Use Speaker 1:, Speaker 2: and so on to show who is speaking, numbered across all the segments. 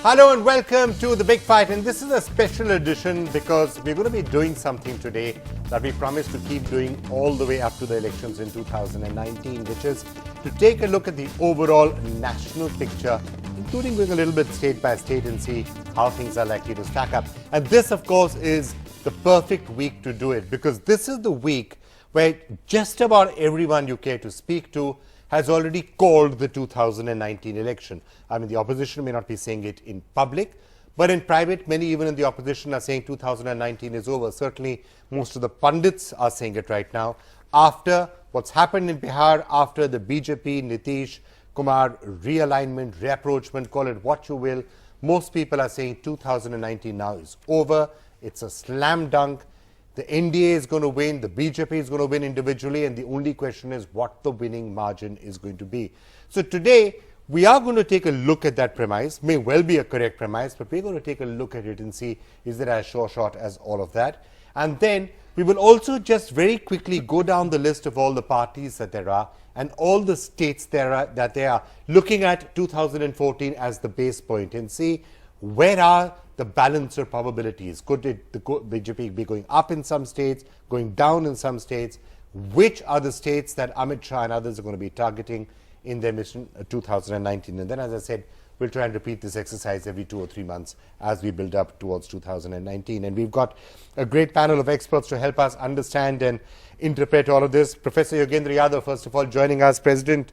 Speaker 1: Hello and welcome to The Big Fight, and this is a special edition because we're going to be doing something today that we promised to keep doing all the way up to the elections in 2019, which is to take a look at the overall national picture, including going a little bit state by state and see how things are likely to stack up. And this, of course, is the perfect week to do it because this is the week where just about everyone you care to speak to has already called the 2019 election. I mean, the opposition may not be saying it in public, but in private, many even in the opposition are saying 2019 is over. Certainly, most of the pundits are saying it right now. After what's happened in Bihar, after the BJP, Nitish, Kumar realignment, reapproachment, call it what you will, most people are saying 2019 now is over. It's a slam dunk. The NDA is going to win, the BJP is going to win individually, and the only question is what the winning margin is going to be. So today, we are going to take a look at that premise. May well be a correct premise, but we're going to take a look at it and see is it as sure shot as all of that. And then we will also just very quickly go down the list of all the parties that there are and all the states that they are looking at 2014 as the base point and see where are the balance or probabilities. Could the BJP be going up in some states, going down in some states? Which are the states that Amit Shah and others are going to be targeting in their mission 2019? And then, as I said, we'll try and repeat this exercise every 2 or 3 months as we build up towards 2019. And we've got a great panel of experts to help us understand and interpret all of this. Professor Yogendra Yadav, first of all, joining us, President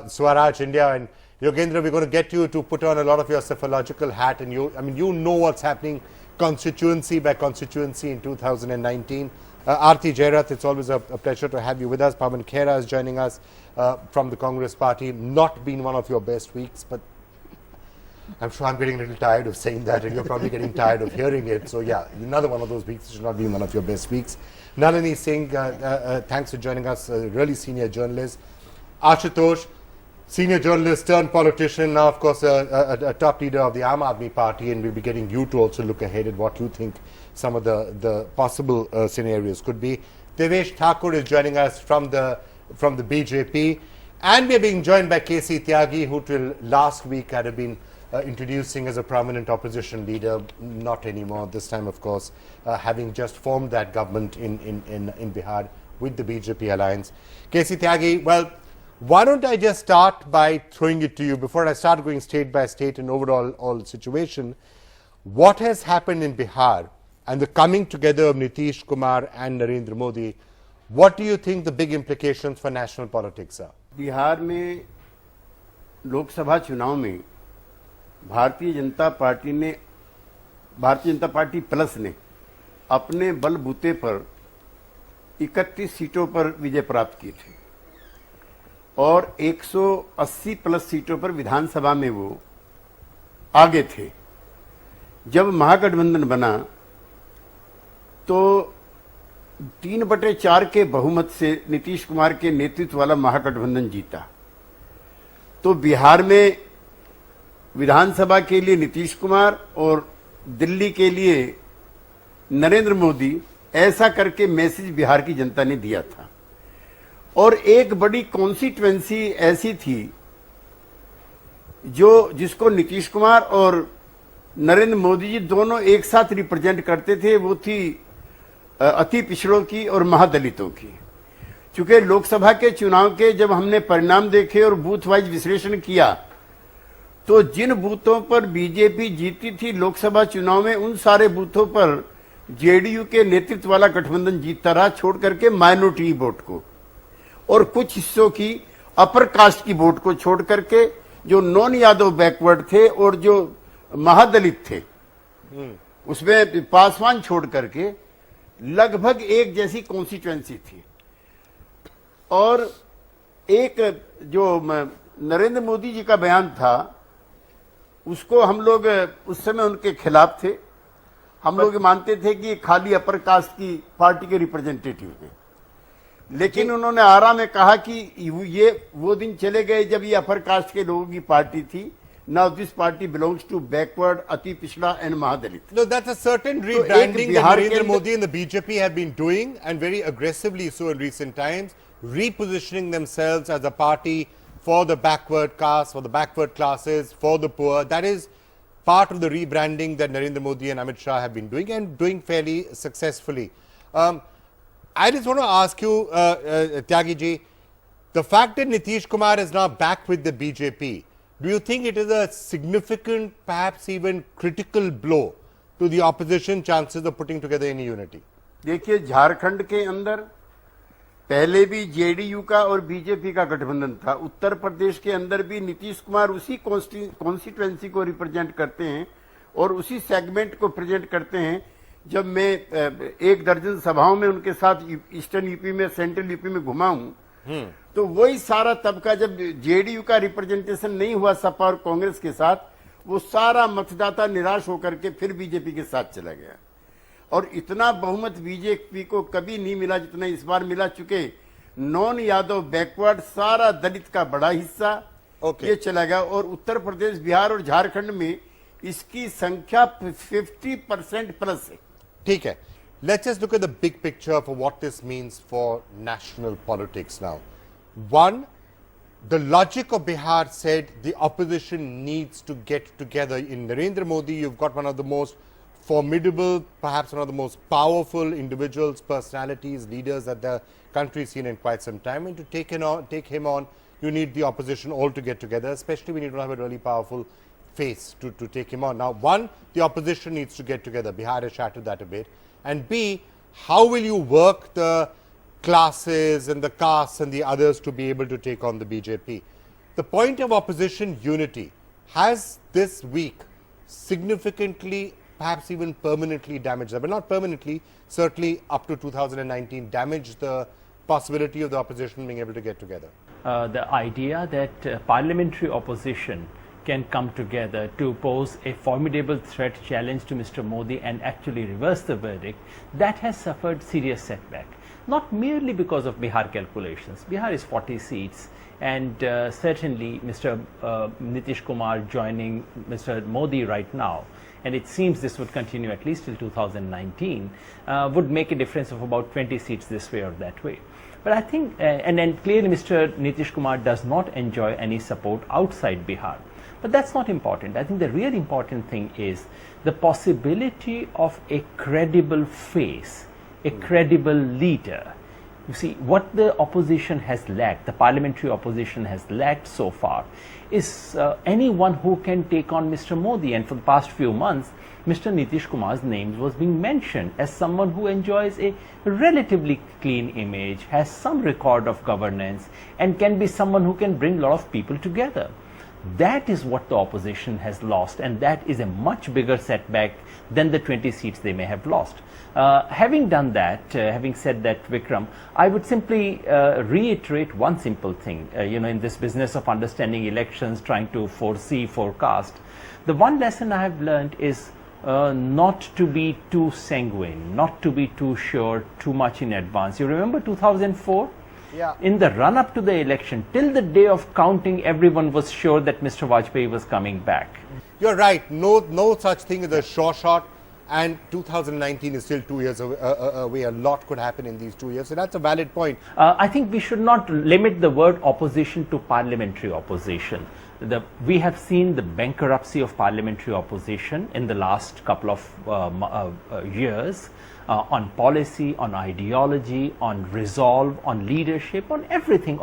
Speaker 1: Swaraj India. And Yogendra, we're going to get you to put on a lot of your psephological hat, and you know what's happening constituency by constituency in 2019. Aarti Jairath, it's always a pleasure to have you with us. Pawan Khera is joining us from the Congress Party. Not been one of your best weeks, but I'm sure I'm getting a little tired of saying that, and you're probably getting tired of hearing it. So yeah, another one of those weeks should not be one of your best weeks. Nalini Singh, thanks for joining us, a really senior journalist. Ashutosh, senior journalist turned politician, now of course a top leader of the Aam Aadmi Party, and we'll be getting you to also look ahead at what you think some of the possible scenarios could be. Devesh Thakur is joining us from the BJP, and we're being joined by KC Tyagi, who till last week had been introducing as a prominent opposition leader, not anymore. This time, of course, having just formed that government in Bihar with the BJP alliance. KC Tyagi, well, why don't I just start by throwing it to you before I start going state by state and overall situation. What has happened in Bihar and the coming together of Nitish Kumar and Narendra Modi, what do you think the big implications for national politics are?
Speaker 2: Bihar में लोकसभा चुनाव में Bharatiya Janata party plus ने अपने बलबूते पर 31 सीटों पर विजय प्राप्त की थी और 180 प्लस सीटों पर विधानसभा में वो आगे थे। जब महागठबंधन बना तो 3/4 के बहुमत से नीतीश कुमार के नेतृत्व वाला महागठबंधन जीता। तो बिहार में विधानसभा के लिए नीतीश कुमार और दिल्ली के लिए नरेंद्र मोदी, ऐसा करके मैसेज बिहार की जनता ने दिया था। और एक बड़ी कॉन्स्टिट्यूएंसी ऐसी थी जिसको नीतीश कुमार और नरेंद्र मोदी जी दोनों एक साथ रिप्रेजेंट करते थे, वो थी अति पिछड़ों की और महादलितों की। चूंकि लोकसभा के चुनाव के जब हमने परिणाम देखे और बूथ वाइज विश्लेषण किया तो जिन बूथों पर बीजेपी जीती थी लोकसभा चुनाव में, उन सारे बूथों पर जेडीयू के नेतृत्व वाला गठबंधन जीतता रहा, छोड़ करके माइनॉरिटी वोट को और कुछ हिस्सों की अपर कास्ट की वोट को छोड़ करके जो नॉन यादव बैकवर्ड थे और जो महादलित थे उसमें पासवान छोड़ करके लगभग एक जैसी कॉन्स्टिट्यूएंसी थी। और एक जो नरेंद्र मोदी जी का बयान था उसको हम लोग उस समय उनके खिलाफ थे। हम लोग मानते थे कि खाली अपर कास्ट की पार्टी के रिप्रेजेंटेटिव हैं, लेकिन उन्होंने आरा में कहा कि ये वो दिन चले गए जब ये अपर कास्ट के लोगों की पार्टी थी। Now this party belongs to backward, Ati Pichda and Mahadalit.
Speaker 1: No, that's a certain rebranding that Narendra Modi and the BJP have been doing, and very aggressively so in recent times, repositioning themselves as a party for the backward caste, for the backward classes, for the poor. That is part of the rebranding that Narendra Modi and Amit Shah have been doing, and doing fairly successfully. I just want to ask you, Tyagi ji, the fact that Nitish Kumar is now back with the BJP, do you think it is a significant, perhaps even critical blow to the opposition chances of putting together any unity?
Speaker 2: देखिए, झारखंड के अंदर पहले भी JDU का और BJP का गठबंधन था। उत्तर प्रदेश के अंदर भी नीतीश कुमार उसी कॉन्स्टिट्यूएंसी को रिप्रेजेंट करते हैं और उसी सेगमेंट को प्रेजेंट करते हैं। जब मैं 1 दर्जन सभाओं में उनके साथ ईस्टर्न यूपी में, सेंट्रल यूपी में घुमा हूं, तो वही सारा तबका, जब जेडीयू का रिप्रेजेंटेशन नहीं हुआ सपा और कांग्रेस के साथ, वो सारा मतदाता निराश होकर के फिर बीजेपी के साथ चला गया। और इतना बहुमत बीजेपी को कभी नहीं मिला जितना इस बार मिला, चुके नॉन यादव बैकवर्ड सारा दलित का बड़ा हिस्सा ये चला गया। और उत्तर प्रदेश, बिहार और झारखंड में इसकी संख्या 50% प्लस है।
Speaker 1: ठीक है, let's just look at the big picture for what this means for national politics now. One, the logic of Bihar said the opposition needs to get together. In Narendra Modi, you've got one of the most formidable, perhaps one of the most powerful individuals, personalities, leaders that the country's seen in quite some time. And to take him on, you need the opposition all to get together, especially when you don't have a really powerful face to take him on. Now, one, the opposition needs to get together. Bihar has shattered that a bit. And B, how will you work the classes and the castes and the others to be able to take on the BJP? The point of opposition unity has this week significantly, perhaps even permanently damaged them, but not permanently, certainly up to 2019, damaged the possibility of the opposition being able to get together.
Speaker 3: The idea that parliamentary opposition can come together to pose a formidable threat challenge to Mr. Modi and actually reverse the verdict, that has suffered serious setback. Not merely because of Bihar calculations. Bihar is 40 seats, and certainly Mr. Nitish Kumar joining Mr. Modi right now, and it seems this would continue at least till 2019, would make a difference of about 20 seats this way or that way. But I think, and then clearly Mr. Nitish Kumar does not enjoy any support outside Bihar. But that's not important. I think the real important thing is the possibility of a credible face, a credible leader. You see, what the opposition has lacked, the parliamentary opposition has lacked so far, is anyone who can take on Mr. Modi. And for the past few months, Mr. Nitish Kumar's name was being mentioned as someone who enjoys a relatively clean image, has some record of governance, and can be someone who can bring a lot of people together. That is what the opposition has lost, and that is a much bigger setback than the 20 seats they may have lost. Having done that, having said that, Vikram, I would simply reiterate one simple thing. In this business of understanding elections, trying to forecast, the one lesson I have learned is not to be too sanguine, not to be too sure too much in advance. You remember 2004?
Speaker 1: Yeah.
Speaker 3: In the run-up to the election, till the day of counting, everyone was sure that Mr. Vajpayee was coming back.
Speaker 1: You're right. No such thing as a sure shot. And 2019 is still 2 years away. A lot could happen in these 2 years. So that's a valid point.
Speaker 3: I think we should not limit the word opposition to parliamentary opposition. We have seen the bankruptcy of parliamentary opposition in the last couple of years. On policy, on ideology, on resolve, on leadership, on everything.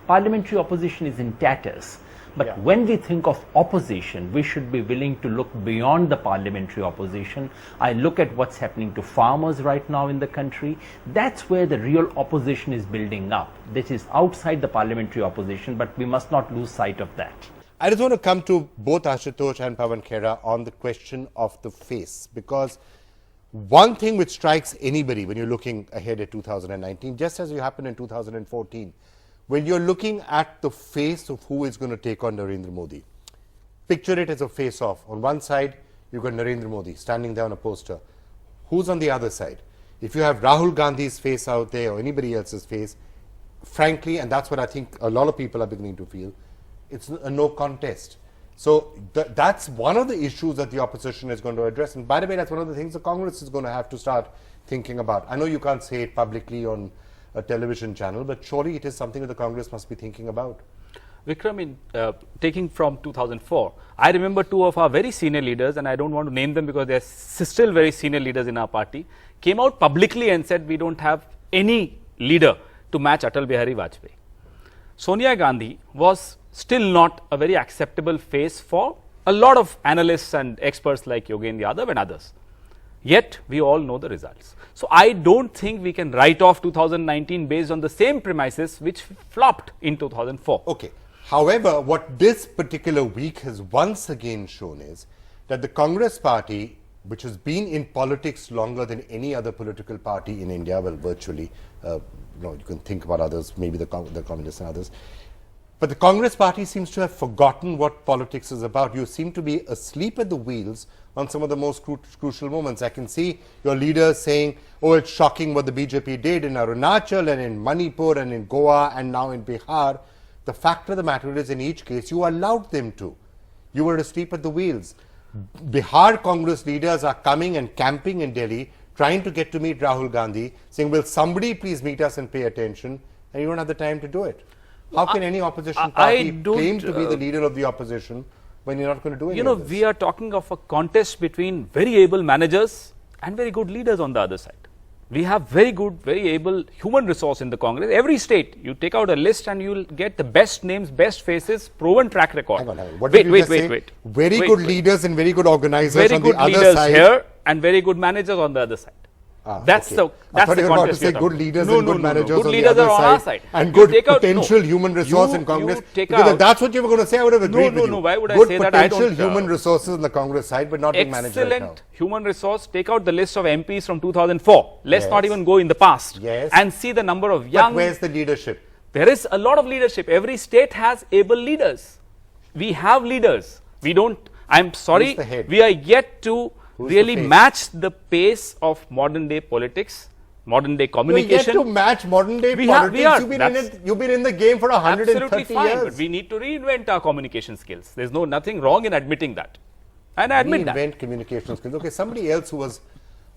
Speaker 3: Parliamentary opposition is in tatters. But when we think of opposition, we should be willing to look beyond the parliamentary opposition. I look at what's happening to farmers right now in the country. That's where the real opposition is building up. This is outside the parliamentary opposition, but we must not lose sight of that.
Speaker 1: I just want to come to both Ashutosh and Pawan Khera on the question of the face, because one thing which strikes anybody when you're looking ahead at 2019, just as you happened in 2014, when you're looking at the face of who is going to take on Narendra Modi, picture it as a face-off. On one side, you've got Narendra Modi standing there on a poster. Who's on the other side? If you have Rahul Gandhi's face out there or anybody else's face, frankly, and that's what I think a lot of people are beginning to feel, it's a no contest. So that's one of the issues that the opposition is going to address. And by the way, that's one of the things the Congress is going to have to start thinking about. I know you can't say it publicly on a television channel, but surely it is something that the Congress must be thinking about.
Speaker 4: Vikram, taking from 2004, I remember two of our very senior leaders, and I don't want to name them because they are still very senior leaders in our party, came out publicly and said we don't have any leader to match Atal Bihari Vajpayee. Sonia Gandhi was still not a very acceptable face for a lot of analysts and experts like Yogendra Yadav and others. Yet, we all know the results. So, I don't think we can write off 2019 based on the same premises which flopped in 2004.
Speaker 1: Okay. However, what this particular week has once again shown is that the Congress party, which has been in politics longer than any other political party in India, well, virtually, you can think about others, maybe the communists and others, but the Congress party seems to have forgotten what politics is about. You seem to be asleep at the wheels on some of the most crucial moments. I can see your leaders saying, oh, it's shocking what the BJP did in Arunachal and in Manipur and in Goa and now in Bihar. The fact of the matter is, in each case, you allowed them to. You were asleep at the wheels. Bihar Congress leaders are coming and camping in Delhi, trying to get to meet Rahul Gandhi, saying, will somebody please meet us and pay attention? And you don't have the time to do it. How can any opposition party claim to be the leader of the opposition when you're not going to do anything?
Speaker 4: We are talking of a contest between very able managers and very good leaders on the other side. We have very good, very able human resource in the Congress. Every state, you take out a list and you will get the best names, best faces, proven track record.
Speaker 1: Hang on. What did you just say? Very good leaders and very good organizers on the other side.
Speaker 4: Very good leaders here and very good managers on the other side. That's
Speaker 1: okay.
Speaker 4: That's
Speaker 1: I thought
Speaker 4: the
Speaker 1: you were about to say good leaders and good managers
Speaker 4: good
Speaker 1: on
Speaker 4: leaders
Speaker 1: the other
Speaker 4: are on our side.
Speaker 1: And good potential human resource in Congress. Because if that's what you were going to say, I would have agreed with you.
Speaker 4: No, why would I
Speaker 1: good
Speaker 4: say that? I don't.
Speaker 1: Good potential human resources on the Congress side, but not being managed right now.
Speaker 4: Excellent human resource. Take out the list of MPs from 2004. Let's not even go in the past. And see the number of young.
Speaker 1: But where's the leadership?
Speaker 4: There is a lot of leadership. Every state has able leaders. We have leaders. We don't. I'm sorry. We are yet to really match the pace of modern day politics, modern day communication.
Speaker 1: You're yet to match modern day politics. You've been in the game for 130 years.
Speaker 4: But we need to reinvent our communication skills. There's nothing wrong in admitting that. And I admit that.
Speaker 1: Reinvent communication skills. Okay, somebody else who was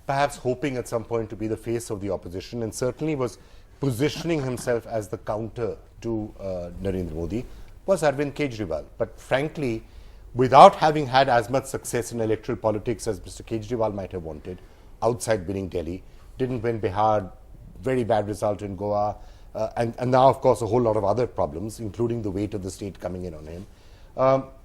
Speaker 1: perhaps hoping at some point to be the face of the opposition and certainly was positioning himself as the counter to Narendra Modi was Arvind Kejriwal. But frankly, without having had as much success in electoral politics as Mr. Kejriwal might have wanted, outside winning Delhi, didn't win Bihar, very bad result in Goa, and now, of course, a whole lot of other problems, including the weight of the state coming in on him,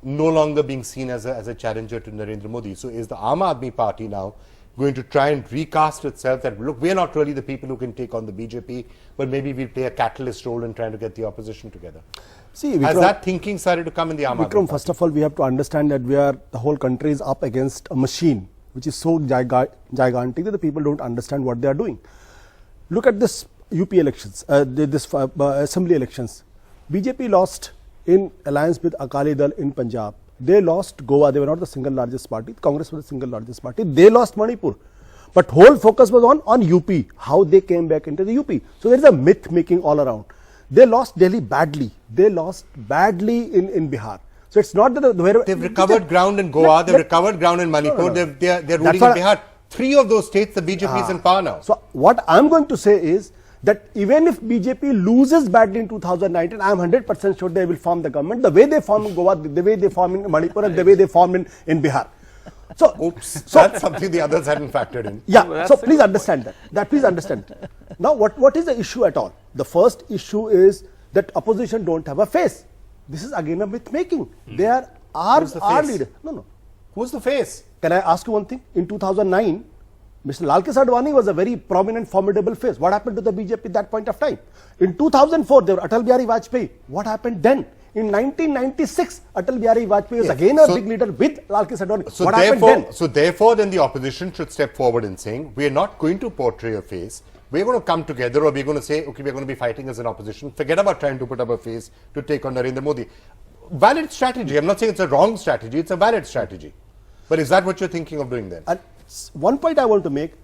Speaker 1: no longer being seen as a challenger to Narendra Modi. So is the Aam Aadmi Party now going to try and recast itself that, look, we're not really the people who can take on the BJP, but maybe we'll play a catalyst role in trying to get the opposition together?
Speaker 5: See, Vikram,
Speaker 1: has that thinking started to come in the Aam Aadmi Party?
Speaker 5: First of all, we have to understand that the whole country is up against a machine which is so gigantic that the people don't understand what they are doing. Look at this UP elections, assembly elections. BJP lost in alliance with Akali Dal in Punjab. They lost Goa. They were not the single largest party. Congress was the single largest party. They lost Manipur. But whole focus was on UP, how they came back into the UP. So there is a myth making all around. They lost Delhi badly. They lost badly in Bihar. So it's not that
Speaker 1: they've recovered ground in Goa. They've recovered ground in Manipur. They're ruling in Bihar. 3 of those states, the BJP is in power now.
Speaker 5: So what I'm going to say is that even if BJP loses badly in 2019, I'm 100% sure they will form the government the way they form in Goa, the way they form in Manipur, and the way they form in Bihar. So,
Speaker 1: that's something the others hadn't factored in.
Speaker 5: Yeah, so please understand that. Please understand. Now, what is the issue at all? The first issue is that opposition don't have a face. This is again a myth making. They are our leader. No.
Speaker 1: Who's the face?
Speaker 5: Can I ask you one thing? In 2009, Mr. Lal Krishna Advani was a very prominent, formidable face. What happened to the BJP at that point of time? In 2004, there were Atal Bihari Vajpayee. What happened then? In 1996, Atal Bihari Vajpayee was again a big leader with Lal Krishna Advani.
Speaker 1: What happened then? So therefore, then the opposition should step forward in saying, we are not going to portray a face. We're going to come together, or we're going to say, okay, we're going to be fighting as an opposition. Forget about trying to put up a face to take on Narendra Modi. Valid strategy. I'm not saying it's a wrong strategy. It's a valid strategy. But is that what you're thinking of doing then?
Speaker 5: One point I want to make,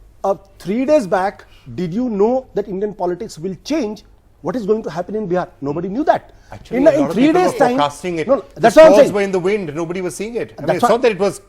Speaker 5: 3 days back, did you know that Indian politics will change? What is going to happen in Bihar? Nobody knew that.
Speaker 1: Actually,
Speaker 5: in 3 days time,
Speaker 1: forecasting it.
Speaker 5: No,
Speaker 1: that's what I'm saying. Were in the wind. Nobody was seeing it. I mean, it's not that it was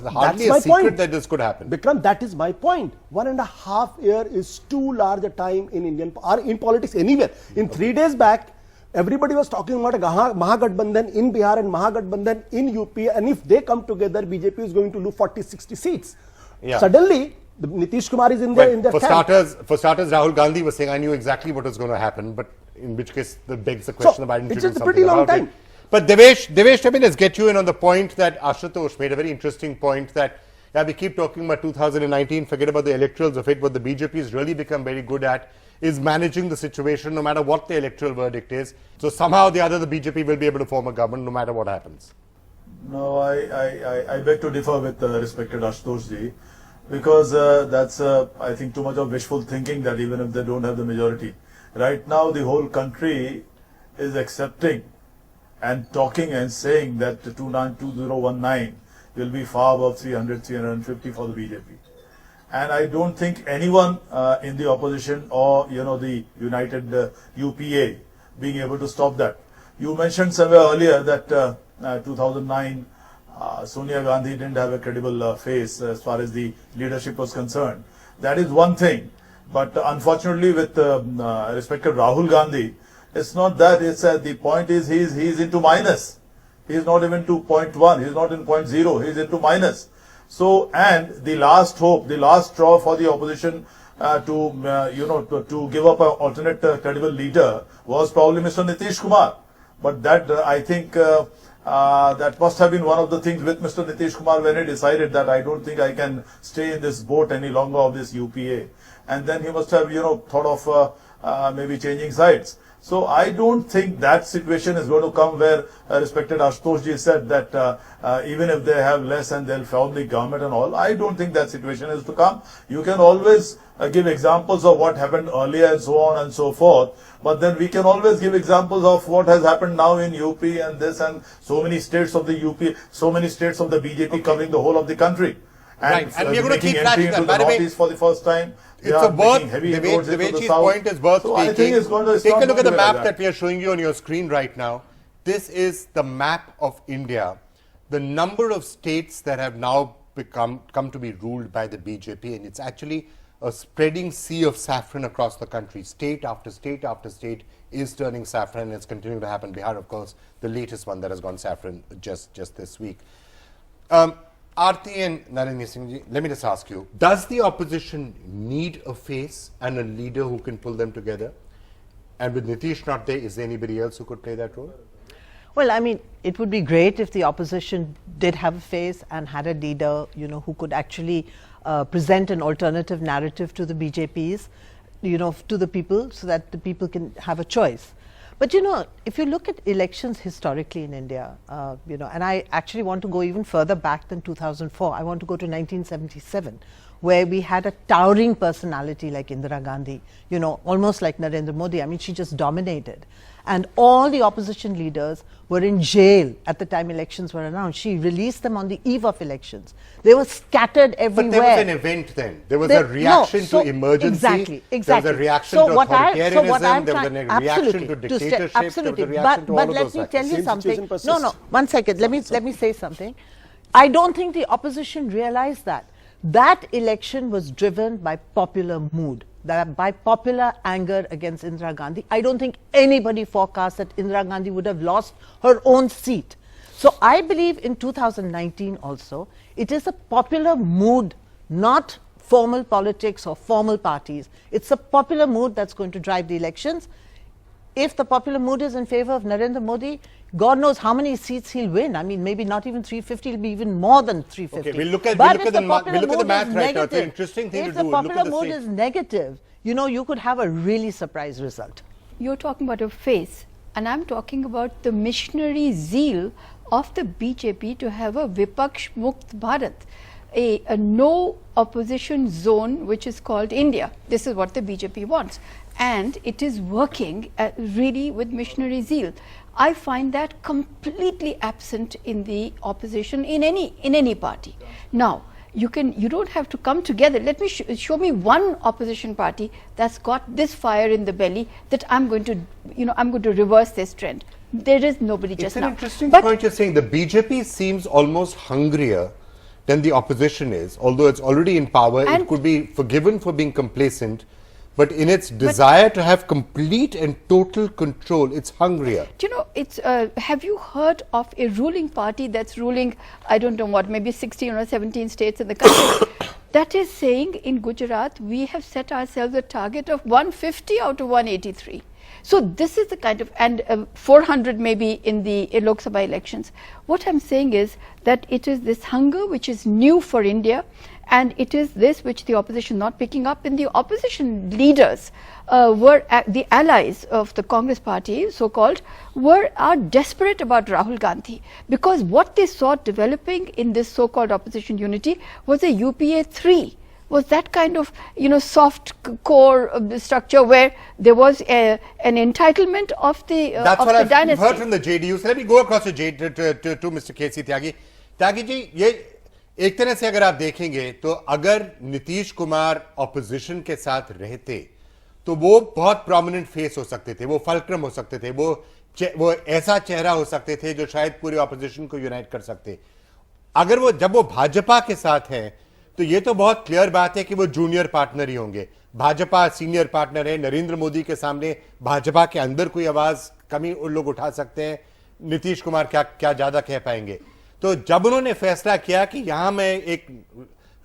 Speaker 1: hardly a secret that this could happen.
Speaker 5: Vikram, that is my point. 1.5 years is too large a time in Indian or in politics anywhere. In 3 days back, Everybody was talking about a Mahagathbandhan in Bihar and Mahagathbandhan in UP, and if they come together, BJP is going to lose 40-60 seats.
Speaker 1: Yeah.
Speaker 5: Suddenly, Nitish Kumar is in their
Speaker 1: for
Speaker 5: camp.
Speaker 1: starters, Rahul Gandhi was saying, I knew exactly what was going to happen, but in which case, that begs the question about
Speaker 5: it's
Speaker 1: introducing
Speaker 5: a pretty
Speaker 1: something
Speaker 5: long
Speaker 1: about
Speaker 5: time.
Speaker 1: it. But Devesh, let me just get you in on the point that Ashutosh made, a very interesting point that, yeah, we keep talking about 2019, forget about the electorals of it. What the BJP has really become very good at is managing the situation no matter what the electoral verdict is. So somehow or the other, the BJP will be able to form a government no matter what happens.
Speaker 6: No, I beg to differ with respected Ashutosh ji, because that's, I think, too much of wishful thinking that even if they don't have the majority. Right now, the whole country is accepting and talking and saying that 2019 will be far above 300, 350 for the BJP. And I don't think anyone in the opposition or, the united UPA being able to stop that. You mentioned somewhere earlier that 2009, Sonia Gandhi didn't have a credible face as far as the leadership was concerned. That is one thing. But unfortunately, with respected Rahul Gandhi, it's not that. It's the point is he's into minus. He's not even to 0.1. He's not in 0.0. He's into minus. So, and the last hope, the last straw for the opposition to give up an alternate credible leader was probably Mr. Nitish Kumar. But that I think that must have been one of the things with Mr. Nitish Kumar when he decided that I don't think I can stay in this boat any longer of this UPA. And then he must have thought of maybe changing sides. So I don't think that situation is going to come where respected Ashutosh ji said that even if they have less and they'll form the government and all, I don't think that situation is to come. You can always give examples of what happened earlier and so on and so forth, but then we can always give examples of what has happened now in UP and this and so many states of the UP, so many states of the BJP covering the whole of the country.
Speaker 1: And we're going to keep
Speaker 6: entry into the northeast for the first time.
Speaker 1: It's a worth, Deveji's point is worth
Speaker 6: so
Speaker 1: taking.
Speaker 6: I think it's going to
Speaker 1: Take a look at the map that we are showing you on your screen right now. This is the map of India. The number of states that have now come to be ruled by the BJP, and it's actually a spreading sea of saffron across the country. State after state after state is turning saffron, and it's continuing to happen. Bihar, of course, the latest one that has gone saffron just this week. Aarti and Narendra Singh ji, let me just ask you, does the opposition need a face and a leader who can pull them together? And with Nitish not there, is there anybody else who could play that role?
Speaker 7: Well, I mean, it would be great if the opposition did have a face and had a leader, who could actually present an alternative narrative to the BJPs, to the people, so that the people can have a choice. But if you look at elections historically in India, and I actually want to go even further back than 2004, I want to go to 1977, where we had a towering personality like Indira Gandhi, almost like Narendra Modi. I mean, she just dominated. And all the opposition leaders were in jail at the time elections were announced. She released them on the eve of elections. They were scattered everywhere.
Speaker 1: But there was an event then. There was a reaction to emergency.
Speaker 7: Exactly.
Speaker 1: There was a reaction to authoritarianism. There was a reaction to dictatorship.
Speaker 7: Absolutely.
Speaker 1: There was a reaction to all of those
Speaker 7: let me tell you something. No, 1 second. Let me say something. I don't think the opposition realized that. That election was driven by popular mood, by popular anger against Indira Gandhi. I don't think anybody forecast that Indira Gandhi would have lost her own seat. So I believe in 2019 also, it is a popular mood, not formal politics or formal parties. It's a popular mood that's going to drive the elections. If the popular mood is in favor of Narendra Modi, God knows how many seats he'll win. I mean, maybe not even 350, it'll be even more than 350.
Speaker 1: Okay, we'll look at the math right now. It's an interesting thing to do.
Speaker 7: If the popular mood is negative, you could have a really surprise result.
Speaker 8: You're talking about a face, and I'm talking about the missionary zeal of the BJP to have a Vipaksh Mukt Bharat, a no opposition zone which is called India. This is what the BJP wants, and it is working really with missionary zeal. I find that completely absent in the opposition in any party. Now, you don't have to come together. Let me show me one opposition party that's got this fire in the belly that I'm going to reverse this trend. There is nobody just now.
Speaker 1: It's an interesting point you're saying. The BJP seems almost hungrier than the opposition is, although it's already in power. It could be forgiven for being complacent. but in its desire to have complete and total control, it's hungrier.
Speaker 8: Do you know, it's, have you heard of a ruling party that's ruling, I don't know what, maybe 16 or 17 states in the country, that is saying in Gujarat, we have set ourselves a target of 150 out of 183. So this is the kind of, and 400 maybe in the Lok Sabha elections. What I'm saying is that it is this hunger which is new for India, and it is this which the opposition not picking up. And the opposition leaders were the allies of the Congress party, so-called, are desperate about Rahul Gandhi, because what they saw developing in this so-called opposition unity was a UPA 3. Was that kind of, you know, soft core of the structure where there was an entitlement of the
Speaker 1: That's what I've
Speaker 8: dynasty.
Speaker 1: heard from the JDU. So let me go across to Mr. KC Tyagi. Tyagi ji, ये एक तरह से अगर आप देखेंगे तो अगर Nitish Kumar opposition के साथ रहते तो वो बहुत प्रोमिनेंट फेस हो सकते थे, वो फलक्रम हो सकते थे, वो ऐसा चेहरा हो सकते थे जो शायद पूरी ऑपोजिशन को यूनाइट कर सकते। अगर वो जब वो भाजपा के साथ हैं तो ये तो बहुत क्लियर बात है कि वो जूनियर पार्टनर ही होंगे। भाजपा सीनियर पार्टनर है, नरेंद्र मोदी के सामने भाजपा के अंदर कोई आवाज कमी उन लोग उठा सकते हैं, नीतीश कुमार क्या ज्यादा कह पाएंगे। तो जब उन्होंने फैसला किया कि यहां मैं एक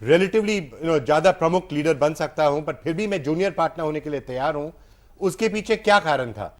Speaker 1: रिलेटिवली ज्यादा प्रमुख लीडर बन सकता हूं पर फिर भी मैं जूनियर पार्टनर होने के लिए तैयार हूं, उसके पीछे क्या कारण था?